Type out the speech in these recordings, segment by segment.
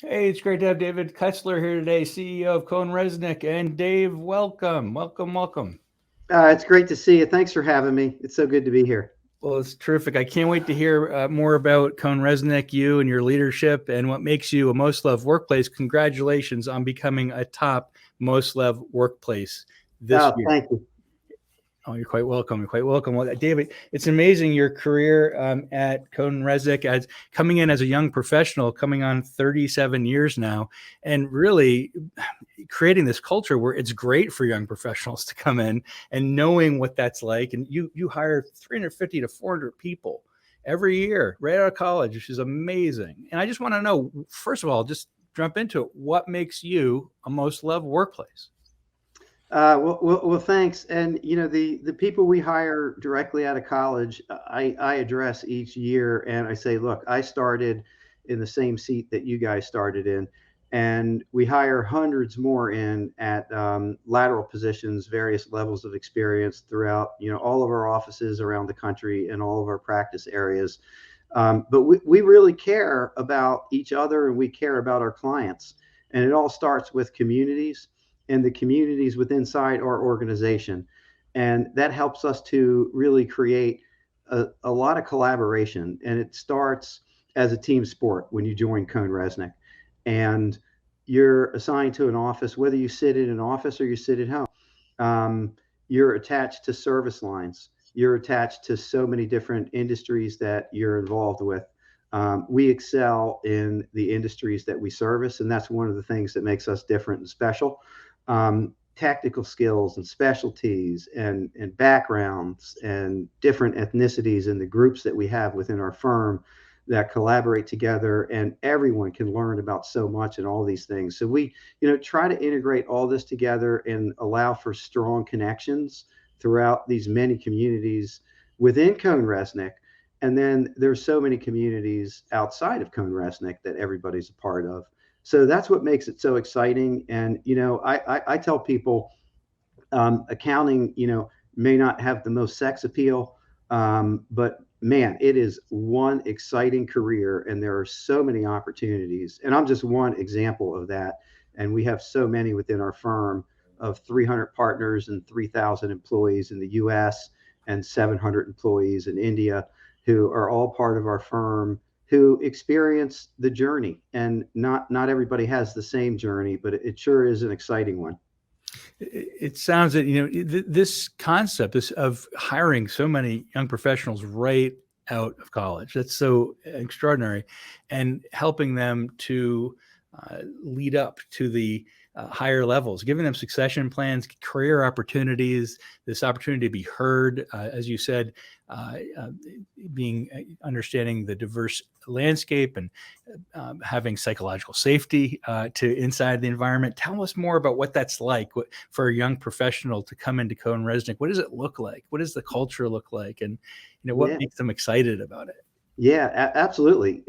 Hey, it's great to have David Kessler here today, CEO of CohnReznick. And Dave, welcome, welcome, welcome. It's great to see you. Thanks for having me. It's so good to be here. Well, it's terrific. I can't wait to hear more about CohnReznick, you and your leadership, and what makes you a most loved workplace. Congratulations on becoming a top most loved workplace this Oh, year. thank you. Oh, you're quite welcome. You're quite welcome. Well, David, it's amazing your career at CohnReznick as coming in as a young professional, coming on 37 years now, and really creating this culture where it's great for young professionals to come in and knowing what that's like. And you hire 350 to 400 people every year right out of college, which is amazing. And I just want to know, first of all, just jump into it. What makes you a most loved workplace? Well, thanks. And the people we hire directly out of college, I address each year, and I say, look, I started in the same seat that you guys started in, and we hire hundreds more in at lateral positions, various levels of experience throughout, all of our offices around the country and all of our practice areas. But we really care about each other and we care about our clients. And it all starts with communities and the communities within inside our organization. And that helps us to really create a lot of collaboration. And it starts as a team sport when you join CohnReznick. And you're assigned to an office, whether you sit in an office or you sit at home. You're attached to service lines. You're attached to so many different industries that you're involved with. We excel in the industries that we service, and that's one of the things that makes us different and special. Tactical skills and specialties and backgrounds and different ethnicities and the groups that we have within our firm that collaborate together, and everyone can learn about so much and all these things. So we try to integrate all this together and allow for strong connections throughout these many communities within CohnReznick. And then there's so many communities outside of CohnReznick that everybody's a part of. So that's what makes it so exciting. And I tell people, accounting, may not have the most sex appeal, but man, it is one exciting career, and there are so many opportunities. And I'm just one example of that. And we have so many within our firm of 300 partners and 3,000 employees in the U.S. and 700 employees in India who are all part of our firm, who experience the journey. And not everybody has the same journey, but it sure is an exciting one. It sounds that this concept this of hiring so many young professionals right out of college, that's so extraordinary, and helping them to lead up to the higher levels, giving them succession plans, career opportunities, this opportunity to be heard, as you said, being understanding the diverse landscape and having psychological safety to inside the environment. Tell us more about what that's like for a young professional to come into CohnReznick. What does it look like? What does the culture look like? And what Yeah. makes them excited about it? Yeah, absolutely.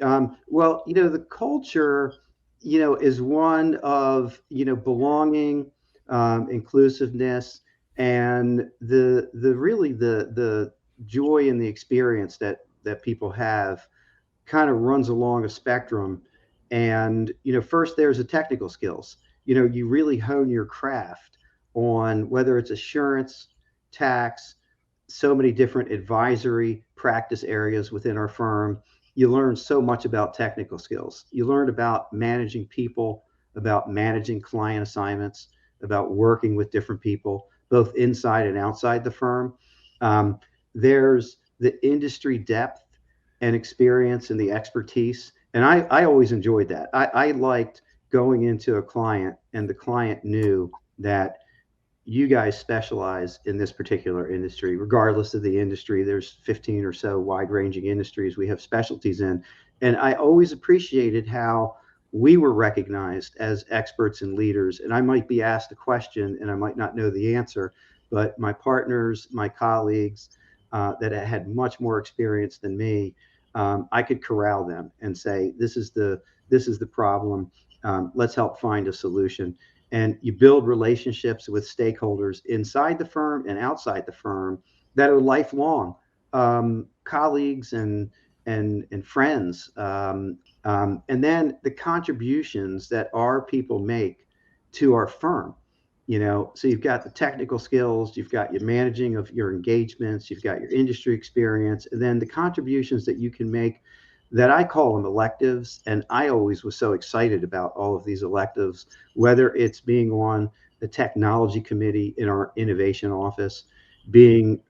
Well, the culture, is one of, belonging, inclusiveness, and the really the joy and the experience that people have kind of runs along a spectrum. And, first there's the technical skills. You really hone your craft on whether it's assurance, tax, so many different advisory practice areas within our firm. You learn so much about technical skills. You learn about managing people, about managing client assignments, about working with different people, both inside and outside the firm. There's the industry depth and experience and the expertise. And I always enjoyed that. I liked going into a client and the client knew that you guys specialize in this particular industry. Regardless of the industry, there's 15 or so wide ranging industries we have specialties in. And I always appreciated how we were recognized as experts and leaders. And I might be asked a question and I might not know the answer, but my partners, my colleagues that had much more experience than me, I could corral them and say, this is the problem. Let's help find a solution. And you build relationships with stakeholders inside the firm and outside the firm that are lifelong colleagues and friends. And then the contributions that our people make to our firm. So you've got the technical skills, you've got your managing of your engagements, you've got your industry experience, and then the contributions that you can make that I call them electives. And I always was so excited about all of these electives, whether it's being on the technology committee in our innovation office, being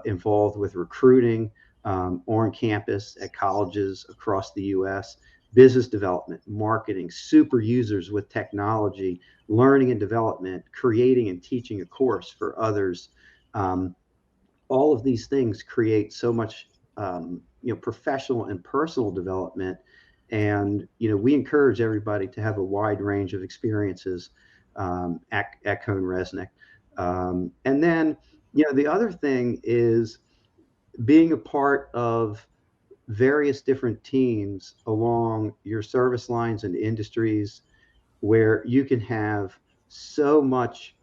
involved with recruiting on campus at colleges across the US, business development, marketing, super users with technology, learning and development, creating and teaching a course for others. All of these things create so much professional and personal development. And we encourage everybody to have a wide range of experiences at CohnReznick. And then the other thing is being a part of various different teams along your service lines and industries where you can have so much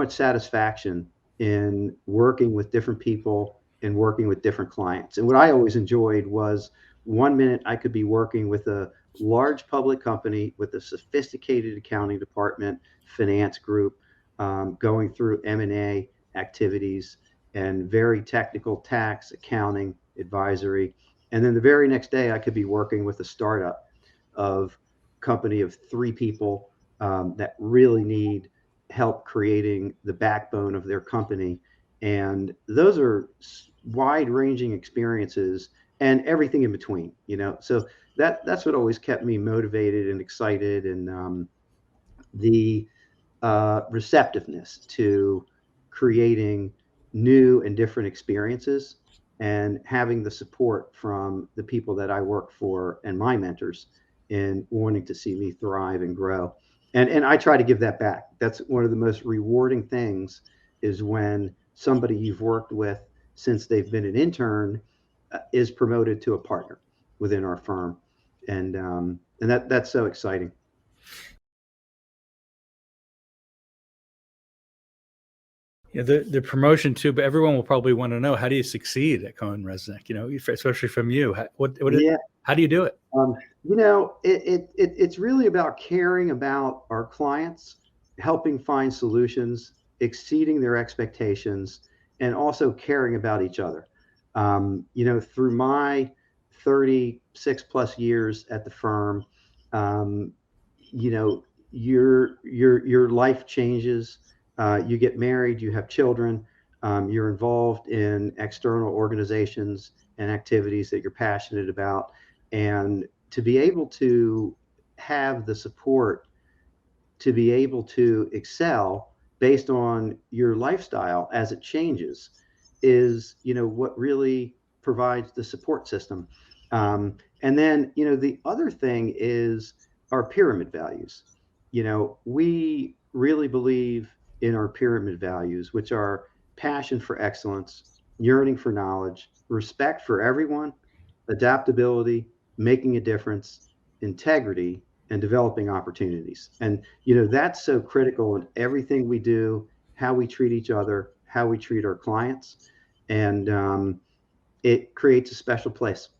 satisfaction in working with different people and working with different clients. And what I always enjoyed was 1 minute I could be working with a large public company with a sophisticated accounting department, finance group, going through M&A activities and very technical tax, accounting, advisory. And then the very next day I could be working with a startup of company of 3 people that really need help creating the backbone of their company. And those are wide ranging experiences and everything in between, so that's what always kept me motivated and excited. And the receptiveness to creating new and different experiences and having the support from the people that I work for and my mentors in wanting to see me thrive and grow. And I try to give that back. That's one of the most rewarding things is when somebody you've worked with since they've been an intern is promoted to a partner within our firm. And that's so exciting. Yeah, the promotion too, but everyone will probably want to know, how do you succeed at CohnReznick? Especially from you. Yeah. How do you do it? It's really about caring about our clients, helping find solutions, exceeding their expectations, and also caring about each other. Through my 36 plus years at the firm, um, your life changes. You get married, you have children, you're involved in external organizations and activities that you're passionate about. And to be able to have the support to be able to excel based on your lifestyle as it changes is what really provides the support system. And then the other thing is our pyramid values. We really believe in our pyramid values, which are passion for excellence, yearning for knowledge, respect for everyone, adaptability, making a difference, integrity, and developing opportunities. And that's so critical in everything we do, how we treat each other, how we treat our clients. And it creates a special place.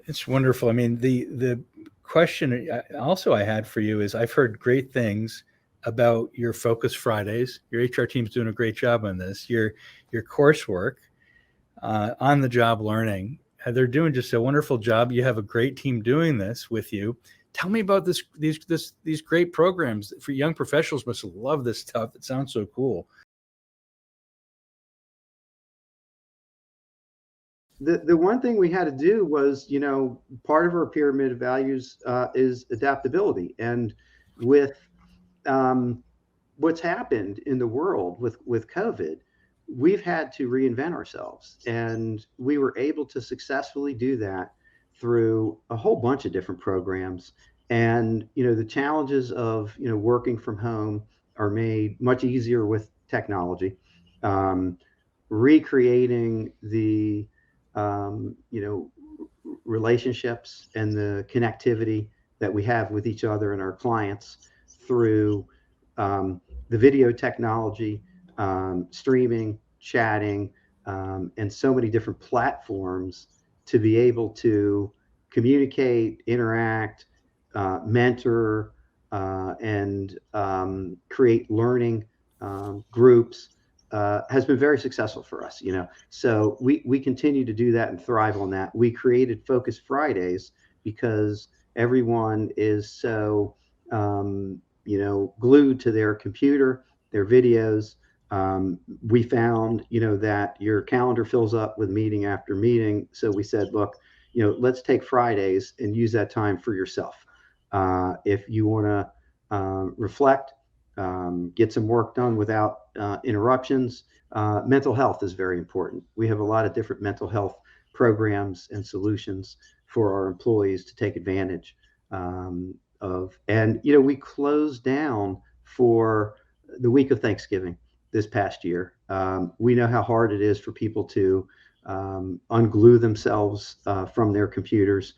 It's wonderful. I mean, the question also I had for you is, I've heard great things about your Focus Fridays. Your HR team's doing a great job on this. Your coursework, on the job learning. They're doing just a wonderful job. You have a great team doing this with you. Tell me about these great programs for young professionals. Must love this stuff. It sounds so cool. The one thing we had to do was, part of our pyramid of values is adaptability. And with what's happened in the world with COVID, we've had to reinvent ourselves. And we were able to successfully do that through a whole bunch of different programs. And, the challenges of, working from home are made much easier with technology. Recreating the, relationships and the connectivity that we have with each other and our clients through the video technology, streaming, chatting, and so many different platforms to be able to communicate, interact, mentor, and create learning groups has been very successful for us. So we continue to do that and thrive on that. We created Focus Fridays because everyone is so glued to their computer, their videos. We found that your calendar fills up with meeting after meeting, so we said, look, let's take Fridays and use that time for yourself. If you want to reflect, get some work done without interruptions. Mental health is very important. We have a lot of different mental health programs and solutions for our employees to take advantage of. And, we closed down for the week of Thanksgiving this past year. We know how hard it is for people to unglue themselves from their computers.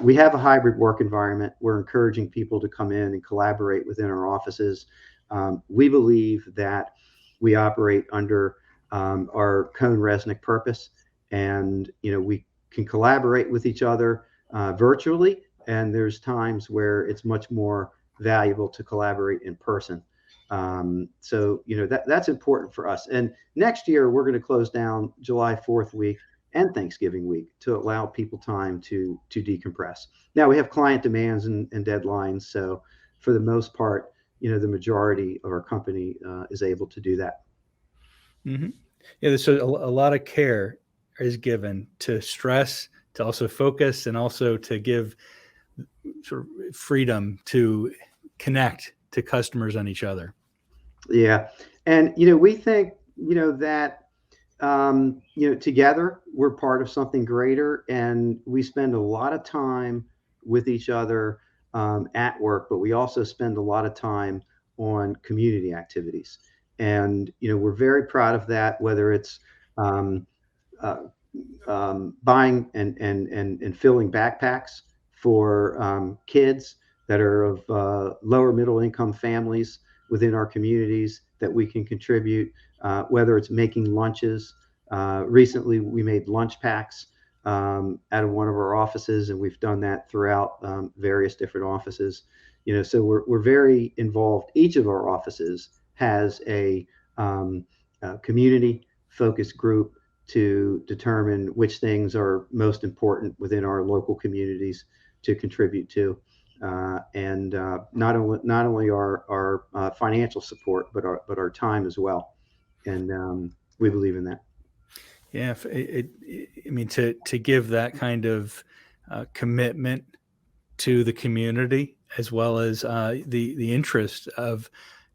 We have a hybrid work environment. We're encouraging people to come in and collaborate within our offices. We believe that we operate under our CohnReznick purpose, and we can collaborate with each other virtually, and there's times where it's much more valuable to collaborate in person. So that's important for us. And next year we're going to close down July 4th week and Thanksgiving week to allow people time to decompress. Now we have client demands and deadlines, so for the most part, the majority of our company is able to do that. Mm-hmm. Yeah, so a lot of care is given to stress, to also focus, and also to give sort of freedom to connect to customers on each other. Yeah, and we think that together we're part of something greater, and we spend a lot of time with each other at work, but we also spend a lot of time on community activities, and we're very proud of that. Whether it's um, uh, buying and filling backpacks for kids that are of lower middle income families within our communities that we can contribute, whether it's making lunches. Recently, we made lunch packs out of one of our offices, and we've done that throughout various different offices. So we're very involved. Each of our offices has a community focus group to determine which things are most important within our local communities to contribute to. And not only our financial support, but our time as well. And we believe in that. Yeah, I mean, to give that kind of commitment to the community, as well as the interest of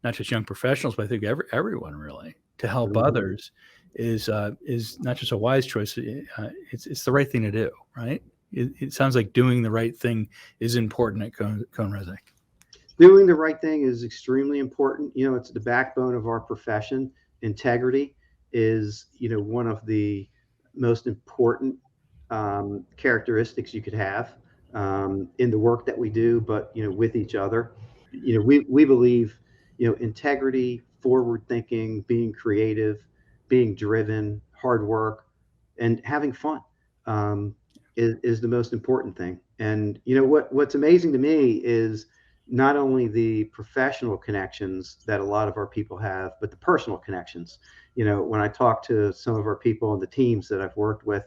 not just young professionals, but I think everyone really, to help Mhm. others is not just a wise choice. It's the right thing to do, right? It sounds like doing the right thing is important at CohnReznick. Doing the right thing is extremely important. It's the backbone of our profession. Integrity is, one of the most important characteristics you could have in the work that we do, but with each other. We believe integrity, forward thinking, being creative, being driven, hard work, and having fun is the most important thing. And what's amazing to me is not only the professional connections that a lot of our people have, but the personal connections. When I talk to some of our people and the teams that I've worked with,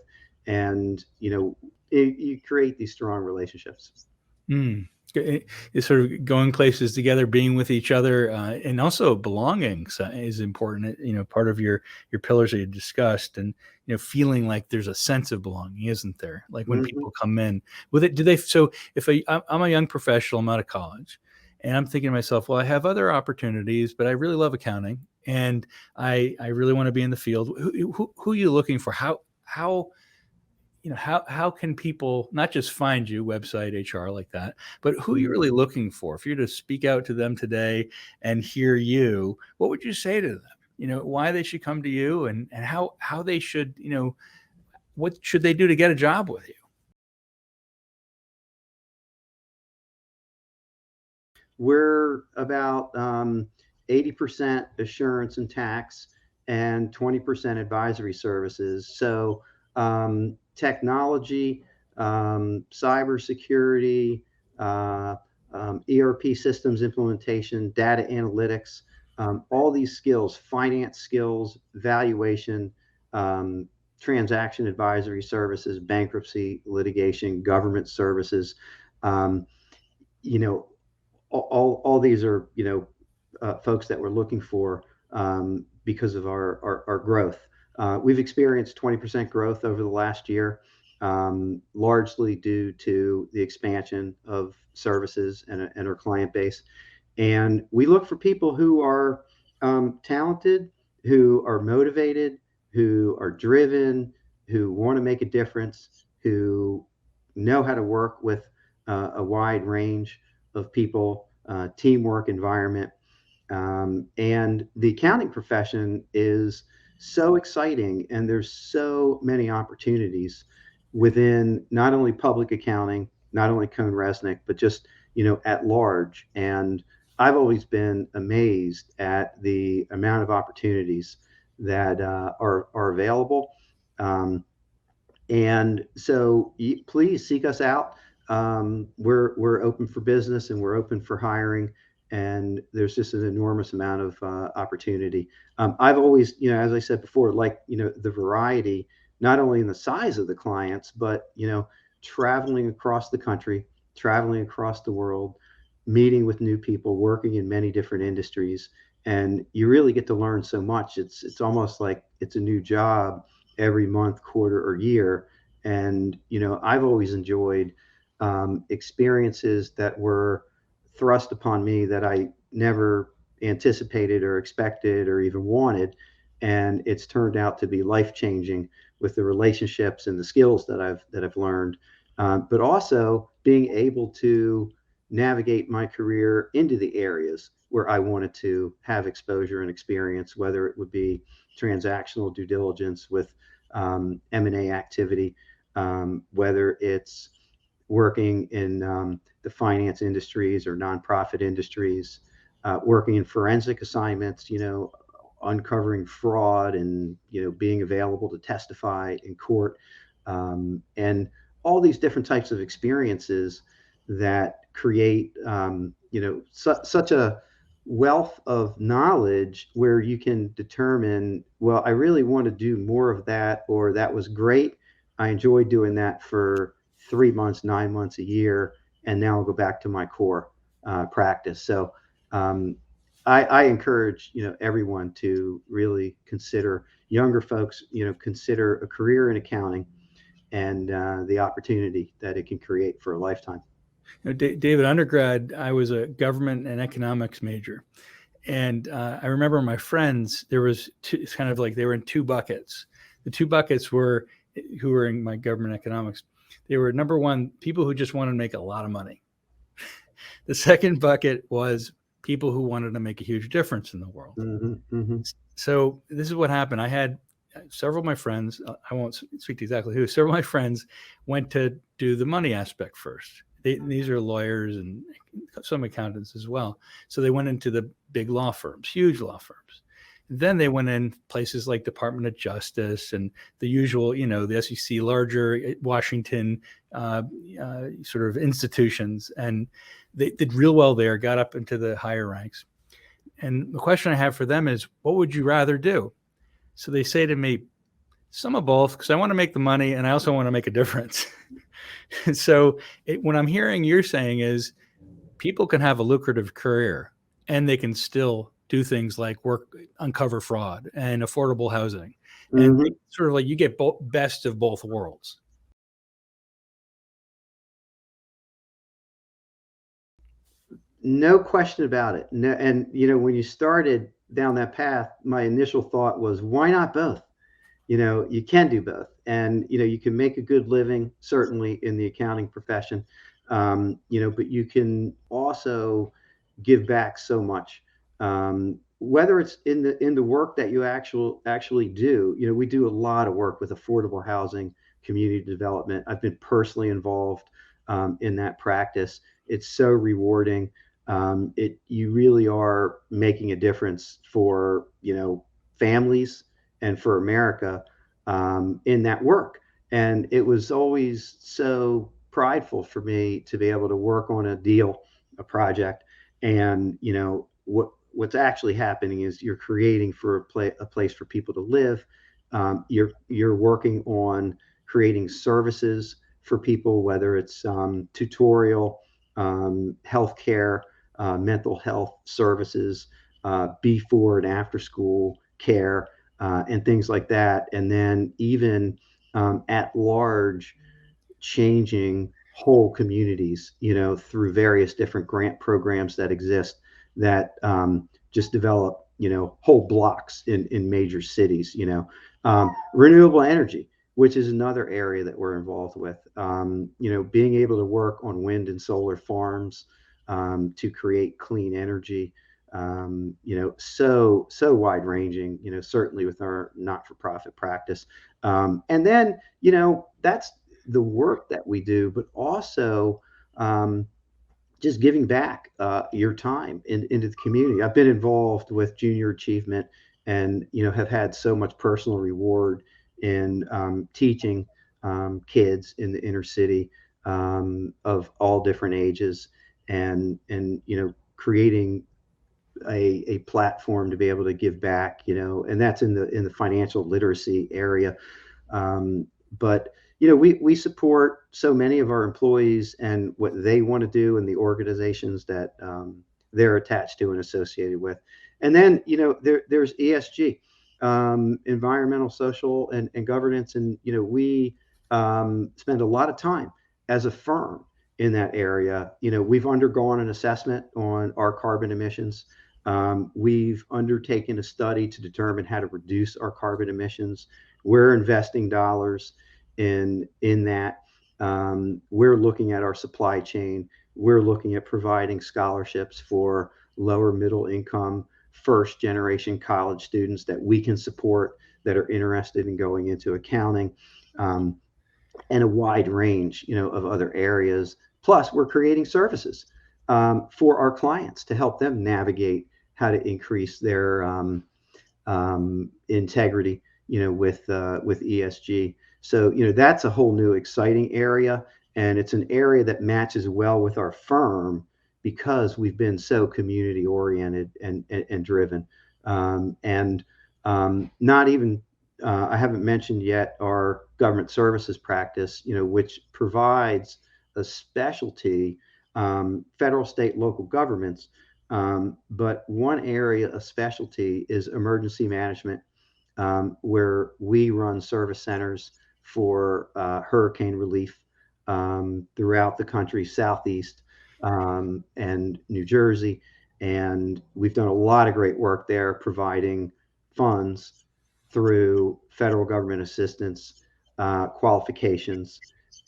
and you create these strong relationships. Mm. It's sort of going places together, being with each other, and also belonging is important. Part of your pillars that you discussed, and feeling like there's a sense of belonging, isn't there? Like when Hmm. people come in with it, do they? So if I'm a young professional, I'm out of college, and I'm thinking to myself, well, I have other opportunities, but I really love accounting, and I really want to be in the field. Who are you looking for? How how can people not just find you, website, HR, like that, but who are you really looking for? If you're to speak out to them today and hear you, what would you say to them? Why they should come to you, and how they should, what should they do to get a job with you? We're about 80% assurance and tax and 20% advisory services. So technology, cybersecurity, ERP systems implementation, data analytics, all these skills, finance skills, valuation, transaction advisory services, bankruptcy, litigation, government services. Um, you know, all these are, folks that we're looking for because of our growth. We've experienced 20% growth over the last year, largely due to the expansion of services and our client base. And we look for people who are talented, who are motivated, who are driven, who want to make a difference, who know how to work with a wide range of people, teamwork environment. And the accounting profession is so exciting, and there's so many opportunities within not only public accounting, not only CohnReznick, but just at large. And I've always been amazed at the amount of opportunities that are available. And so please seek us out. We're open for business, and we're open for hiring. And there's just an enormous amount of opportunity. I've always, as I said before, like, the variety, not only in the size of the clients, but, traveling across the country, traveling across the world, meeting with new people, working in many different industries. And you really get to learn so much. It's almost like it's a new job every month, quarter, or year. And I've always enjoyed experiences that were thrust upon me that I never anticipated or expected or even wanted, and it's turned out to be life changing with the relationships and the skills that I've learned, but also being able to navigate my career into the areas where I wanted to have exposure and experience, whether it would be transactional due diligence with M&A activity, whether it's working in the finance industries or nonprofit industries, working in forensic assignments, uncovering fraud and, being available to testify in court, and all these different types of experiences that create, such a wealth of knowledge where you can determine, well, I really want to do more of that, or that was great. I enjoyed doing that for 3 months, 9 months, a year, and now I'll go back to my core practice. So I encourage everyone to really consider, younger folks, consider a career in accounting and the opportunity that it can create for a lifetime. David, undergrad, I was a government and economics major. And I remember my friends, there was it's kind of like they were in two buckets. The two buckets were, who were in my government economics, they were, number one, people who just wanted to make a lot of money. The second bucket was people who wanted to make a huge difference in the world. Mm-hmm, mm-hmm. So this is what happened. I had several of my friends, I won't speak to exactly who, several of my friends went to do the money aspect first. These are lawyers and some accountants as well. So they went into the big law firms, huge law firms. Then they went in places like Department of Justice and the usual, the SEC, larger Washington sort of institutions. And they did real well there, got up into the higher ranks. And the question I have for them is, what would you rather do? So they say to me, some of both, because I want to make the money and I also want to make a difference. So what I'm hearing you're saying is people can have a lucrative career and they can still do things like uncover fraud and affordable housing. And Mm-hmm. sort of like you get best of both worlds. No question about it. No, and when you started down that path, my initial thought was, why not both? You can do both, and you can make a good living, certainly in the accounting profession, but you can also give back so much, whether it's in the work that you actually do. We do a lot of work with affordable housing, community development. I've been personally involved in that practice. It's so rewarding. You really are making a difference for families and for America in that work. And it was always so prideful for me to be able to work on a deal, a project, and what's actually happening is you're creating for a place for people to live. You're working on creating services for people, whether it's tutorial, healthcare, mental health services, before and after school care, and things like that. And then even at large, changing whole communities, through various different grant programs that exist that just develop, whole blocks in major cities, renewable energy, which is another area that we're involved with, being able to work on wind and solar farms to create clean energy, so wide ranging, certainly with our not-for-profit practice. And then, that's the work that we do, but also just giving back your time into the community. I've been involved with junior achievement and, have had so much personal reward in teaching kids in the inner city of all different ages and creating a platform to be able to give back, and that's in the financial literacy area. But we support so many of our employees and what they want to do and the organizations that they're attached to and associated with. And then there's ESG, environmental, social, and governance, and we spend a lot of time as a firm in that area. We've undergone an assessment on our carbon emissions. We've undertaken a study to determine how to reduce our carbon emissions. We're investing dollars in that. We're looking at our supply chain. We're looking at providing scholarships for lower middle income, first generation college students that we can support that are interested in going into accounting, and a wide range, of other areas. Plus, we're creating services for our clients to help them navigate how to increase their integrity, with ESG. So, that's a whole new exciting area, and it's an area that matches well with our firm because we've been so community oriented and driven. And not even I haven't mentioned yet our government services practice, which provides a specialty, federal, state, local governments. But one area of specialty is emergency management, where we run service centers for hurricane relief throughout the country, Southeast and New Jersey. And we've done a lot of great work there, providing funds through federal government assistance, qualifications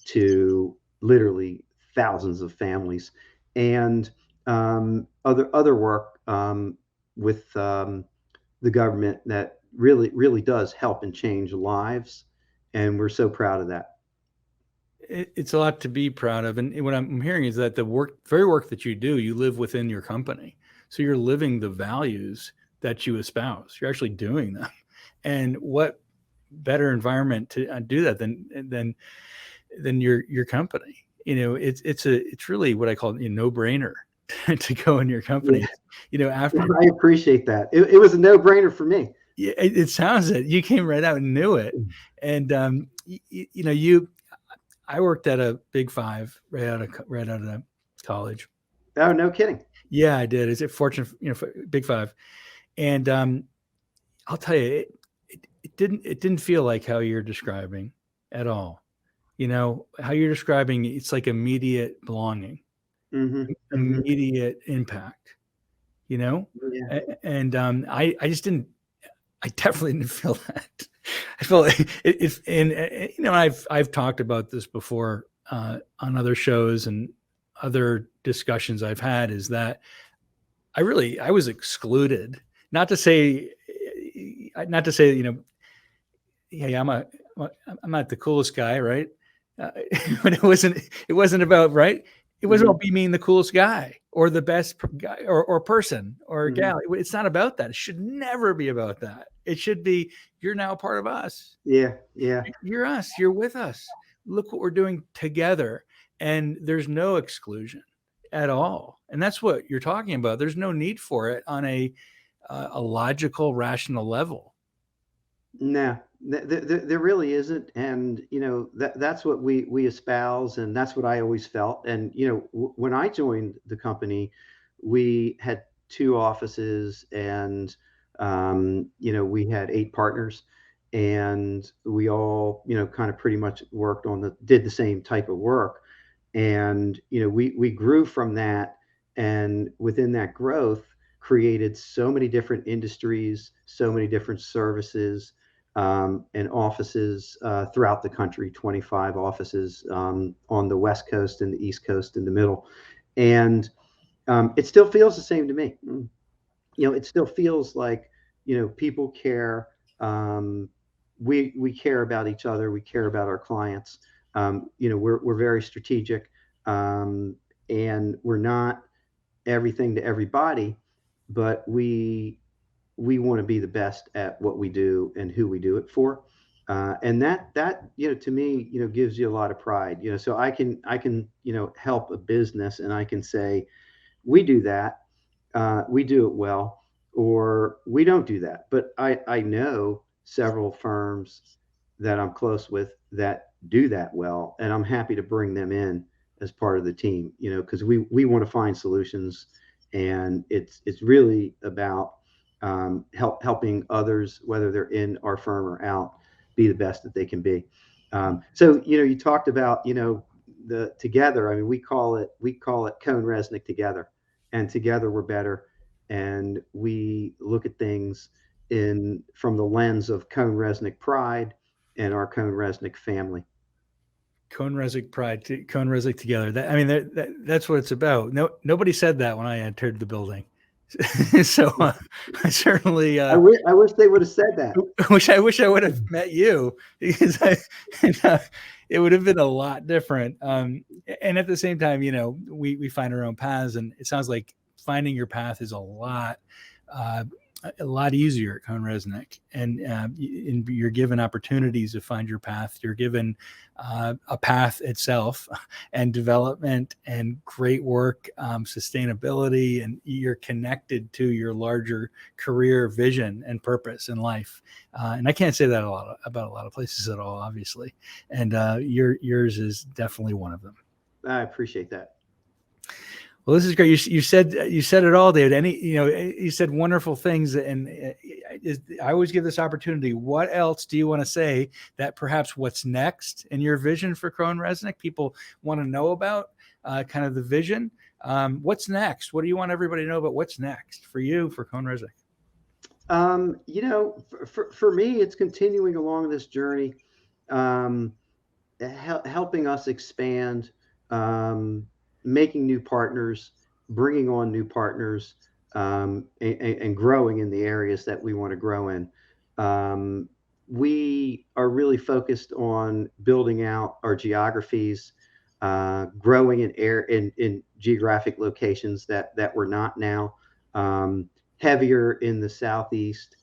to literally thousands of families, and other work with the government that really does help and change lives, and we're so proud of that. It's a lot to be proud of, and what I'm hearing is that the very work that you do, you live within your company, so you're living the values that you espouse. You're actually doing them, and what better environment to do that than your company? It's really what I call a no-brainer to go in your company. Yeah. After I appreciate that. It was a no-brainer for me. Yeah, it sounds it. You came right out and knew it, and I worked at a Big Five right out of college. Oh, no kidding. Yeah, I did. Is it Fortune? Big Five, and I'll tell you, it didn't feel like how you're describing at all. How you're describing, it's like immediate belonging, immediate impact. Yeah. And I just didn't. I definitely didn't feel that. I felt it, and I've talked about this before on other shows and other discussions I've had. Is that I was excluded. Not to say, hey, I'm not the coolest guy, right? But it wasn't about right. It wasn't about being the coolest guy or the best guy or person or Mhm. gal. It's not about that. It should never be about that. It should be, you're now a part of us. Yeah, yeah. You're us. You're with us. Look what we're doing together. And there's no exclusion at all. And that's what you're talking about. There's no need for it on a logical, rational level. No, there really isn't, and that's what we espouse, and that's what I always felt. And when I joined the company, we had two offices, and we had 8 partners, and we all kind of pretty much did the same type of work, and we grew from that, and within that growth created so many different industries, so many different services, and offices throughout the country, 25 offices on the West Coast and the East Coast and the middle. And it still feels the same to me. It still feels like, people care. We care about each other. We care about our clients. We're very strategic, and we're not everything to everybody, but we want to be the best at what we do and who we do it for. And that to me gives you a lot of pride. So I can help a business, and I can say we do that, we do it well, or we don't do that. But I know several firms that I'm close with that do that well, and I'm happy to bring them in as part of the team. Because we want to find solutions, and it's really about helping others, whether they're in our firm or out, be the best that they can be. So you talked about the together. I mean, we call it CohnReznick together, and together we're better. And we look at things in from the lens of CohnReznick pride and our CohnReznick family. CohnReznick pride, CohnReznick together. That's what it's about. No, nobody said that when I entered the building. So I certainly I wish they would have said that. I wish I would have met you, because and, it would have been a lot different. And at the same time, we find our own paths, and it sounds like finding your path is uh, a lot easier at CohnReznick, and you're given opportunities to find your path. You're given a path itself, and development, and great work, sustainability, and you're connected to your larger career vision and purpose in life. And I can't say that about a lot of places at all, obviously. And yours is definitely one of them. I appreciate that. Well, this is great. You said it all, David. You said wonderful things, and I always give this opportunity. What else do you want to say that perhaps what's next in your vision for CohnReznick? People want to know about kind of the vision. What's next? What do you want everybody to know about what's next for you for CohnReznick? For me, it's continuing along this journey, um, helping us expand, um, making new partners, bringing on new partners, and growing in the areas that we want to grow in. Um, we are really focused on building out our geographies, growing in geographic locations that we're not now, heavier in the southeast,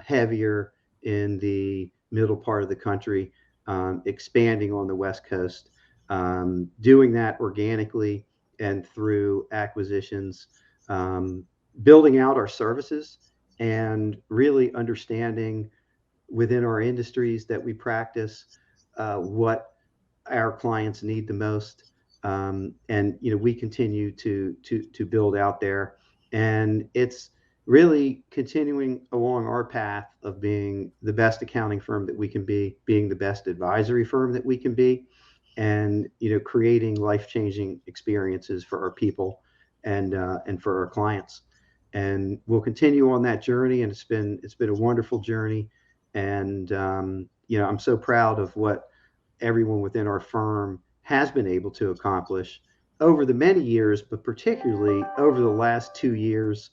heavier in the middle part of the country, expanding on the West Coast, doing that organically and through acquisitions, um, building out our services, and really understanding within our industries that we practice what our clients need the most. And we continue to build out there, and it's really continuing along our path of being the best accounting firm that we can be, being the best advisory firm that we can be, and creating life-changing experiences for our people and for our clients. And we'll continue on that journey, and it's been a wonderful journey. And I'm so proud of what everyone within our firm has been able to accomplish over the many years, but particularly over the last 2 years,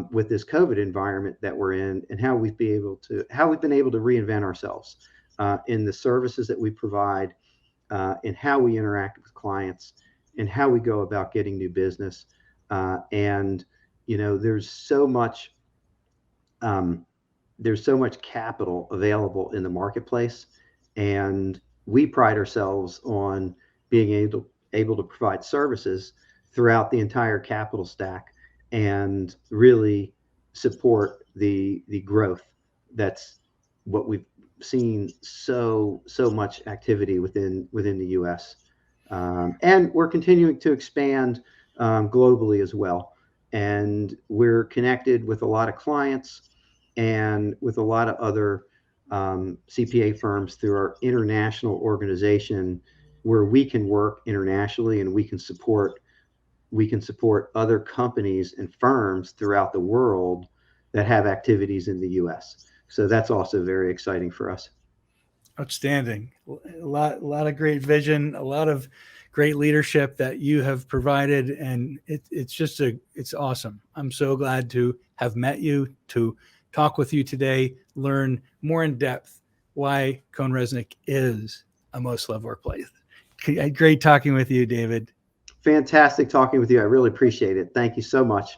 with this COVID environment that we're in, and how we've been able to reinvent ourselves in the services that we provide, in how we interact with clients, and how we go about getting new business. And there's so much capital available in the marketplace, and we pride ourselves on being able to provide services throughout the entire capital stack and really support the growth. That's what we've seen, so much activity within the U.S. And we're continuing to expand globally as well. And we're connected with a lot of clients and with a lot of other CPA firms through our international organization, where we can work internationally and we can support other companies and firms throughout the world that have activities in the U.S. So that's also very exciting for us. Outstanding. A lot of great vision, a lot of great leadership that you have provided. And it's awesome. I'm so glad to have met you, to talk with you today, learn more in depth why CohnReznick is a most loved workplace. Great talking with you, David. Fantastic talking with you. I really appreciate it. Thank you so much.